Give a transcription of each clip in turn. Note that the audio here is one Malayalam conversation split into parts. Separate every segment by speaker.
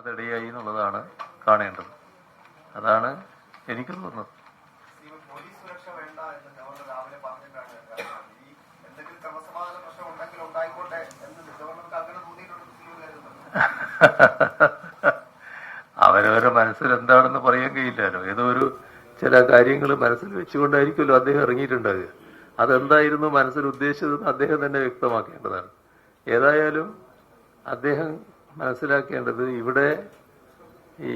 Speaker 1: അതിടയായി എന്നുള്ളതാണ് കാണേണ്ടത്. അതാണ് എനിക്ക് തോന്നുന്നത്.
Speaker 2: പോലീസ് സുരക്ഷ വേണ്ട എന്ന് ഗവർണർ രാവിലെ പറഞ്ഞിട്ടാണ് ഈ എന്തെങ്കിലും ക്രമസമാധാന പ്രശ്നം ഉണ്ടെങ്കിൽ ഉണ്ടായിക്കോട്ടെ എന്ന് ഗവർണർക്ക് അങ്ങനെ തോന്നിയിട്ടുണ്ട്.
Speaker 1: അവരവരുടെ മനസ്സിൽ എന്താണെന്ന് പറയാൻ കഴിയില്ലല്ലോ. ഏതോ ഒരു ചില കാര്യങ്ങൾ മനസ്സിൽ വെച്ചുകൊണ്ടായിരിക്കുമല്ലോ അദ്ദേഹം ഇറങ്ങിയിട്ടുണ്ടാകുക. അതെന്തായിരുന്നു മനസ്സിൽ ഉദ്ദേശിച്ചതെന്ന് അദ്ദേഹം തന്നെ വ്യക്തമാക്കേണ്ടതാണ്. ഏതായാലും അദ്ദേഹം മനസ്സിലാക്കേണ്ടത് ഇവിടെ ഈ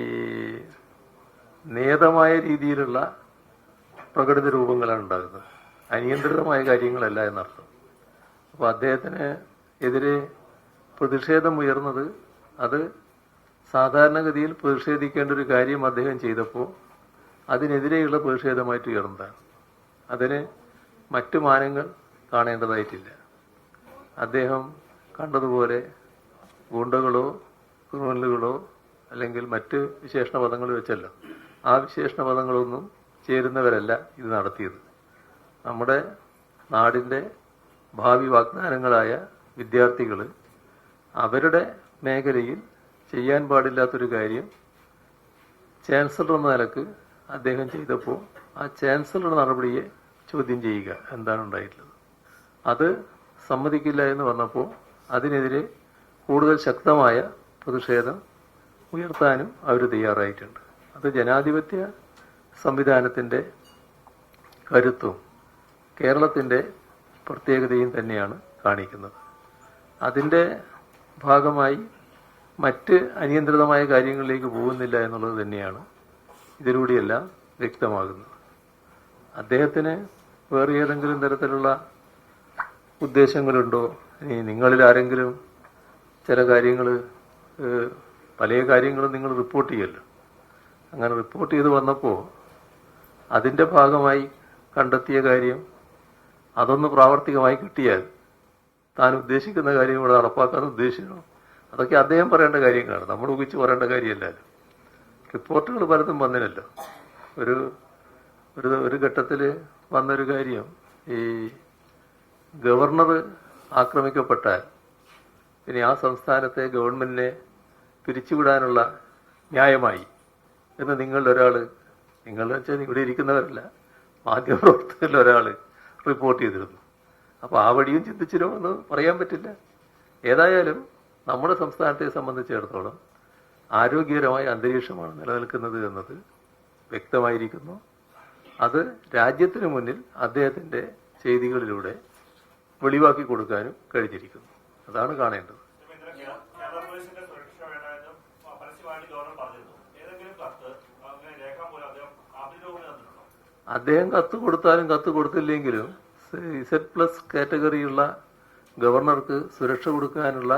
Speaker 1: നിയതമായ രീതിയിലുള്ള പ്രകടിത രൂപങ്ങളാണ് ഉണ്ടാകുന്നത്, അനിയന്ത്രിതമായ കാര്യങ്ങളല്ല എന്നർത്ഥം. അപ്പോൾ അദ്ദേഹത്തിന് എതിരെ പ്രതിഷേധം ഉയർന്നത് അത് സാധാരണഗതിയിൽ പ്രതിഷേധിക്കേണ്ട ഒരു കാര്യം അദ്ദേഹം ചെയ്തപ്പോൾ അതിനെതിരെയുള്ള പ്രതിഷേധമായിട്ട് ഉയർന്നതാണ്. അതിന് മറ്റു മാനങ്ങൾ കാണേണ്ടതായിട്ടില്ല. അദ്ദേഹം കണ്ടതുപോലെ ഗുണ്ടകളോ ക്രിമിനലുകളോ അല്ലെങ്കിൽ മറ്റ് വിശേഷണ പദങ്ങൾ വെച്ചല്ലോ, ആ വിശേഷണ പദങ്ങളൊന്നും ചേരുന്നവരല്ല ഇത് നടത്തിയത്. നമ്മുടെ നാടിൻ്റെ ഭാവി വാഗ്ദാനങ്ങളായ വിദ്യാർത്ഥികൾ അവരുടെ മേഖലയിൽ ചെയ്യാൻ പാടില്ലാത്തൊരു കാര്യം ചാൻസലർ എന്ന നിലക്ക് അദ്ദേഹം ചെയ്തപ്പോൾ ആ ചാൻസലറുടെ നടപടിയെ ചോദ്യം ചെയ്യുക എന്താണ് ഉണ്ടായിട്ടുള്ളത്. അത് സമ്മതിക്കില്ല എന്ന് വന്നപ്പോൾ അതിനെതിരെ കൂടുതൽ ശക്തമായ പ്രതിഷേധം ഉയർത്താനും അവർ തയ്യാറായിട്ടുണ്ട്. അത് ജനാധിപത്യ സംവിധാനത്തിൻ്റെ കരുത്തും കേരളത്തിൻ്റെ പ്രത്യേകതയും തന്നെയാണ് കാണിക്കുന്നത്. അതിൻ്റെ ഭാഗമായി മറ്റ് അനിയന്ത്രിതമായ കാര്യങ്ങളിലേക്ക് പോകുന്നില്ല എന്നുള്ളത് തന്നെയാണ് ഇതിലൂടെയെല്ലാം വ്യക്തമാകുന്നത്. അദ്ദേഹത്തിന് വേറെ ഏതെങ്കിലും തരത്തിലുള്ള ഉദ്ദേശങ്ങളുണ്ടോ? ഇനി നിങ്ങളിൽ ആരെങ്കിലും ചില കാര്യങ്ങൾ, പല കാര്യങ്ങളും നിങ്ങൾ റിപ്പോർട്ട് ചെയ്യല്ലോ. അങ്ങനെ റിപ്പോർട്ട് ചെയ്ത് വന്നപ്പോൾ അതിൻ്റെ ഭാഗമായി കണ്ടെത്തിയ കാര്യം അതൊന്ന് പ്രാവർത്തികമായി കിട്ടിയാൽ താൻ ഉദ്ദേശിക്കുന്ന കാര്യം ഇവിടെ നടപ്പാക്കാൻ ഉദ്ദേശിക്കണം. അതൊക്കെ അദ്ദേഹം പറയേണ്ട കാര്യങ്ങളാണ്, നമ്മൾ ഊഹിച്ച് പറയേണ്ട കാര്യമല്ലല്ലോ. റിപ്പോർട്ടുകൾ പലതും വന്നില്ലല്ലോ. ഒരു ഘട്ടത്തിൽ വന്നൊരു കാര്യം, ഈ ഗവർണർ ആക്രമിക്കപ്പെട്ടാൽ ഇനി ആ സംസ്ഥാനത്തെ ഗവൺമെന്റിനെ പിരിച്ചുവിടാനുള്ള ന്യായമായി എന്ന് നിങ്ങളുടെ ഒരാൾ, നിങ്ങളുടെ വെച്ചാൽ ഇവിടെ ഇരിക്കുന്നവരല്ല, മാധ്യമപ്രവർത്തകരിൽ ഒരാൾ റിപ്പോർട്ട് ചെയ്തിരുന്നു. അപ്പോൾ ആ വഴിയും ചിന്തിച്ചിരോ എന്ന് പറയാൻ പറ്റില്ല. ഏതായാലും നമ്മുടെ സംസ്ഥാനത്തെ സംബന്ധിച്ചിടത്തോളം ആരോഗ്യകരമായ അന്തരീക്ഷമാണ് നിലനിൽക്കുന്നത് എന്നത് വ്യക്തമായിരിക്കുന്നു. അത് രാജ്യത്തിന് മുന്നിൽ അദ്ദേഹത്തിൻ്റെ ചെയ്തികളിലൂടെ വെളിവാക്കി കൊടുക്കാനും കഴിഞ്ഞിരിക്കുന്നു. അതാണ് കാണേണ്ടത്. അദ്ദേഹം കത്ത് കൊടുത്താലും കത്ത് കൊടുത്തില്ലെങ്കിലും Z+ കാറ്റഗറിയുള്ള ഗവർണർക്ക് സുരക്ഷ കൊടുക്കാനുള്ള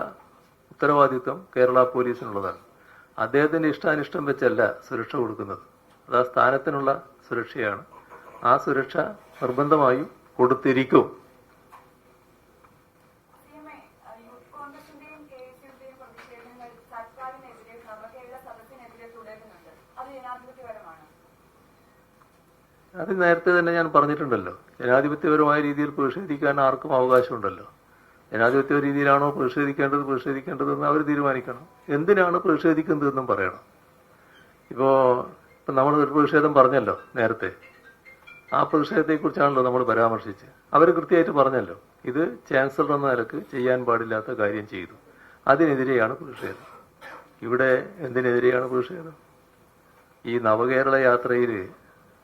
Speaker 1: ഉത്തരവാദിത്വം കേരള പോലീസിനുള്ളതാണ്. അദ്ദേഹത്തിന്റെ ഇഷ്ടാനിഷ്ടം വെച്ചല്ല സുരക്ഷ കൊടുക്കുന്നത്, അത് ആ സ്ഥാനത്തിനുള്ള സുരക്ഷയാണ്. ആ സുരക്ഷ നിർബന്ധമായും കൊടുത്തിരിക്കും. അത് നേരത്തെ തന്നെ ഞാൻ പറഞ്ഞിട്ടുണ്ടല്ലോ. ജനാധിപത്യപരമായ രീതിയിൽ പ്രതിഷേധിക്കാൻ ആർക്കും അവകാശമുണ്ടല്ലോ. ജനാധിപത്യ രീതിയിലാണോ പ്രതിഷേധിക്കേണ്ടതെന്ന് അവർ തീരുമാനിക്കണം. എന്തിനാണ് പ്രതിഷേധിക്കുന്നതെന്നും പറയണം. ഇപ്പം നമ്മൾ ഒരു പ്രതിഷേധം പറഞ്ഞല്ലോ നേരത്തെ, ആ പ്രതിഷേധത്തെക്കുറിച്ചാണല്ലോ നമ്മൾ പരാമർശിച്ച്. അവർ കൃത്യമായിട്ട് പറഞ്ഞല്ലോ, ഇത് ചാൻസലർ എന്ന നിലക്ക് ചെയ്യാൻ പാടില്ലാത്ത കാര്യം ചെയ്തു, അതിനെതിരെയാണ് പ്രതിഷേധം. ഇവിടെ എന്തിനെതിരെയാണ് പ്രതിഷേധം? ഈ നവകേരള യാത്രയിൽ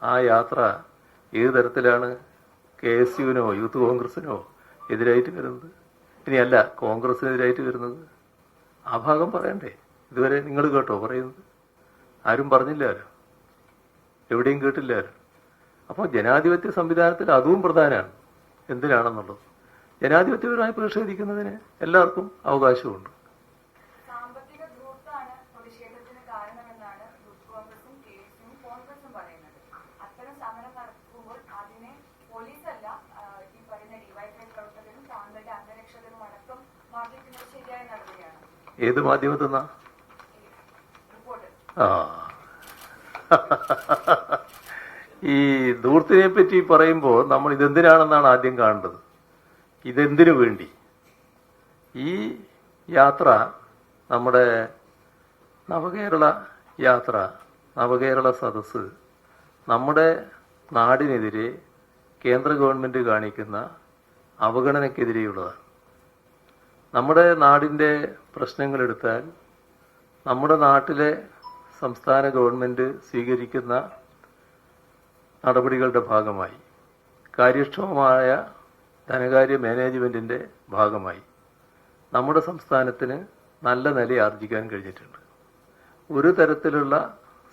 Speaker 1: ആ യാത്ര ഏത് തരത്തിലാണ് KSUവിനോ യൂത്ത് കോൺഗ്രസിനോ എതിരായിട്ട് വരുന്നത്? ഇനിയല്ല കോൺഗ്രസിനെതിരായിട്ട് വരുന്നത്? ആ ഭാഗം പറയണ്ടേ? ഇതുവരെ നിങ്ങൾ കേട്ടോ പറയുന്നത്? ആരും പറഞ്ഞില്ലാലോ, എവിടെയും കേട്ടില്ലാലോ. അപ്പോൾ ജനാധിപത്യ സംവിധാനത്തിൽ അതും പ്രധാനമാണ് എന്തിനാണെന്നുള്ളത്. ജനാധിപത്യപരമായി പ്രതിഷേധിക്കുന്നതിന് എല്ലാവർക്കും അവകാശമുണ്ട്. ഏത് മാധ്യമത്തിൽ നിന്നാ? ഈ ധൂർത്തിനെ പറ്റി പറയുമ്പോൾ നമ്മൾ ഇതെന്തിനാണെന്നാണ് ആദ്യം കാണേണ്ടത്. ഇതെന്തിനു വേണ്ടി? ഈ യാത്ര നമ്മുടെ നവകേരള യാത്ര, നവകേരള സദസ്സ് നമ്മുടെ നാടിനെതിരെ കേന്ദ്ര ഗവൺമെൻറ് കാണിക്കുന്ന അവഗണനയ്ക്കെതിരെയുള്ളതാണ്. നമ്മുടെ നാടിൻ്റെ പ്രശ്നങ്ങളെടുത്താൽ നമ്മുടെ നാട്ടിലെ സംസ്ഥാന ഗവൺമെൻറ് സ്വീകരിക്കുന്ന നടപടികളുടെ ഭാഗമായി, കാര്യക്ഷമമായ ധനകാര്യ മാനേജ്മെൻറ്റിൻ്റെ ഭാഗമായി നമ്മുടെ സംസ്ഥാനത്തിന് നല്ല നില ആർജിക്കാൻ കഴിഞ്ഞിട്ടുണ്ട്. ഒരു തരത്തിലുള്ള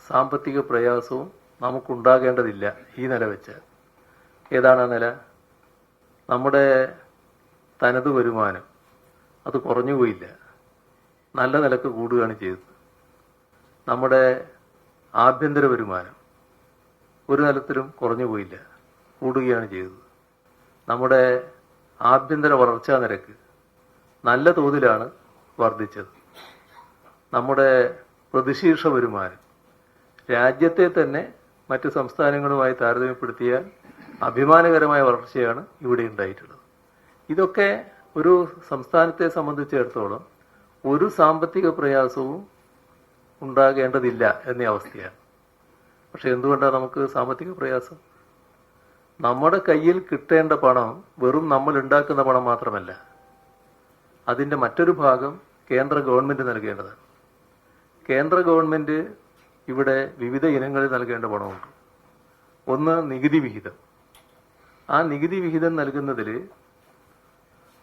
Speaker 1: സാമ്പത്തിക പ്രയാസവും നമുക്കുണ്ടാകേണ്ടതില്ല. ഈ നില വെച്ച് ഏതാണ് ആ നില? നമ്മുടെ തനത് വരുമാനം അത് കുറഞ്ഞുപോയില്ല, നല്ല നിലക്ക് കൂടുകയാണ് ചെയ്തത്. നമ്മുടെ ആഭ്യന്തര വരുമാനം ഒരു തലത്തിലും കുറഞ്ഞു പോയില്ല, കൂടുകയാണ് ചെയ്തത്. നമ്മുടെ ആഭ്യന്തര വളർച്ചാ നിരക്ക് നല്ല തോതിലാണ് വർദ്ധിച്ചത്. നമ്മുടെ പ്രതിശീർഷ വരുമാനം രാജ്യത്തെ തന്നെ മറ്റ് സംസ്ഥാനങ്ങളുമായി താരതമ്യപ്പെടുത്തിയാൽ അഭിമാനകരമായ വളർച്ചയാണ് ഇവിടെ ഉണ്ടായിട്ടുള്ളത്. ഇതൊക്കെ ഒരു സംസ്ഥാനത്തെ സംബന്ധിച്ചിടത്തോളം ഒരു സാമ്പത്തിക പ്രയാസവും ഉണ്ടാകേണ്ടതില്ല എന്ന അവസ്ഥയാണ്. പക്ഷെ എന്തുകൊണ്ടാണ് നമുക്ക് സാമ്പത്തിക പ്രയാസം? നമ്മുടെ കയ്യിൽ കിട്ടേണ്ട പണം വെറും നമ്മൾ ഉണ്ടാക്കുന്ന പണം മാത്രമല്ല, അതിൻ്റെ മറ്റൊരു ഭാഗം കേന്ദ്ര ഗവൺമെൻറ് നൽകേണ്ടതാണ്. കേന്ദ്ര ഗവൺമെൻറ് ഇവിടെ വിവിധ ഇനങ്ങളിൽ നൽകേണ്ട പണമുണ്ട്. ഒന്ന് നികുതി വിഹിതം. ആ നികുതി വിഹിതം നൽകുന്നതിൽ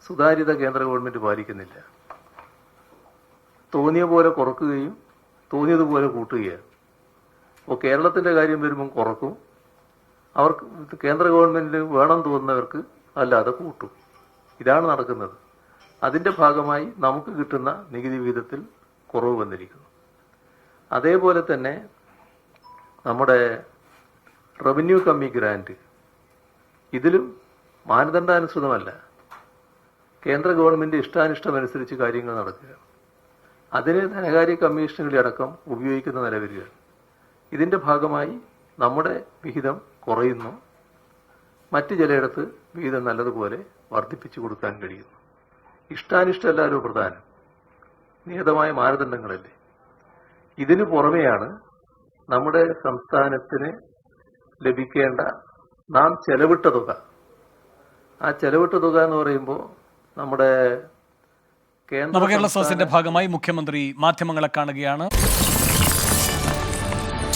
Speaker 1: സുതാര്യത കേന്ദ്ര ഗവൺമെൻറ് പാലിക്കുന്നില്ല. തോന്നിയ പോലെ കുറക്കുകയും തോന്നിയതുപോലെ കൂട്ടുകയാണ്. അപ്പോൾ കേരളത്തിൻ്റെ കാര്യം വരുമ്പം കുറക്കും, അവർക്ക് കേന്ദ്ര ഗവൺമെൻറ്റിന് വേണം തോന്നുന്നവർക്ക് അല്ലാതെ കൂട്ടും. ഇതാണ് നടക്കുന്നത്. അതിൻ്റെ ഭാഗമായി നമുക്ക് കിട്ടുന്ന നികുതി വിഹിതത്തിൽ കുറവ് വന്നിരിക്കുന്നു. അതേപോലെ തന്നെ നമ്മുടെ റവന്യൂ കമ്മി ഗ്രാന്റ്, ഇതിലും മാനദണ്ഡാനുസൃതമല്ല. കേന്ദ്ര ഗവൺമെൻറ് ഇഷ്ടാനിഷ്ടമനുസരിച്ച് കാര്യങ്ങൾ നടക്കുക. അതിന് ധനകാര്യ കമ്മീഷനുകളടക്കം ഉപയോഗിക്കുന്ന നില വരികയാണ്. ഇതിൻ്റെ ഭാഗമായി നമ്മുടെ വിഹിതം കുറയുന്നു, മറ്റ് ചിലയിടത്ത് വിഹിതം നല്ലതുപോലെ വർദ്ധിപ്പിച്ചു കൊടുക്കാൻ കഴിയുന്നു. ഇഷ്ടാനിഷ്ടമല്ലാലോ പ്രധാനം, നിയതമായ മാനദണ്ഡങ്ങളല്ലേ. ഇതിനു പുറമെയാണ് നമ്മുടെ സംസ്ഥാനത്തിന് ലഭിക്കേണ്ട നാം ചെലവിട്ട തുക. ആ ചെലവിട്ട തുക എന്ന് പറയുമ്പോൾ നമ്മുടെ
Speaker 3: നവകേരള സദസ്സിന്റെ ഭാഗമായി മുഖ്യമന്ത്രി മാധ്യമങ്ങളെ കാണുകയാണ്.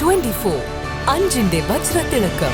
Speaker 4: 24 അഞ്ചിന്റെ വജ്രത്തിളക്കം.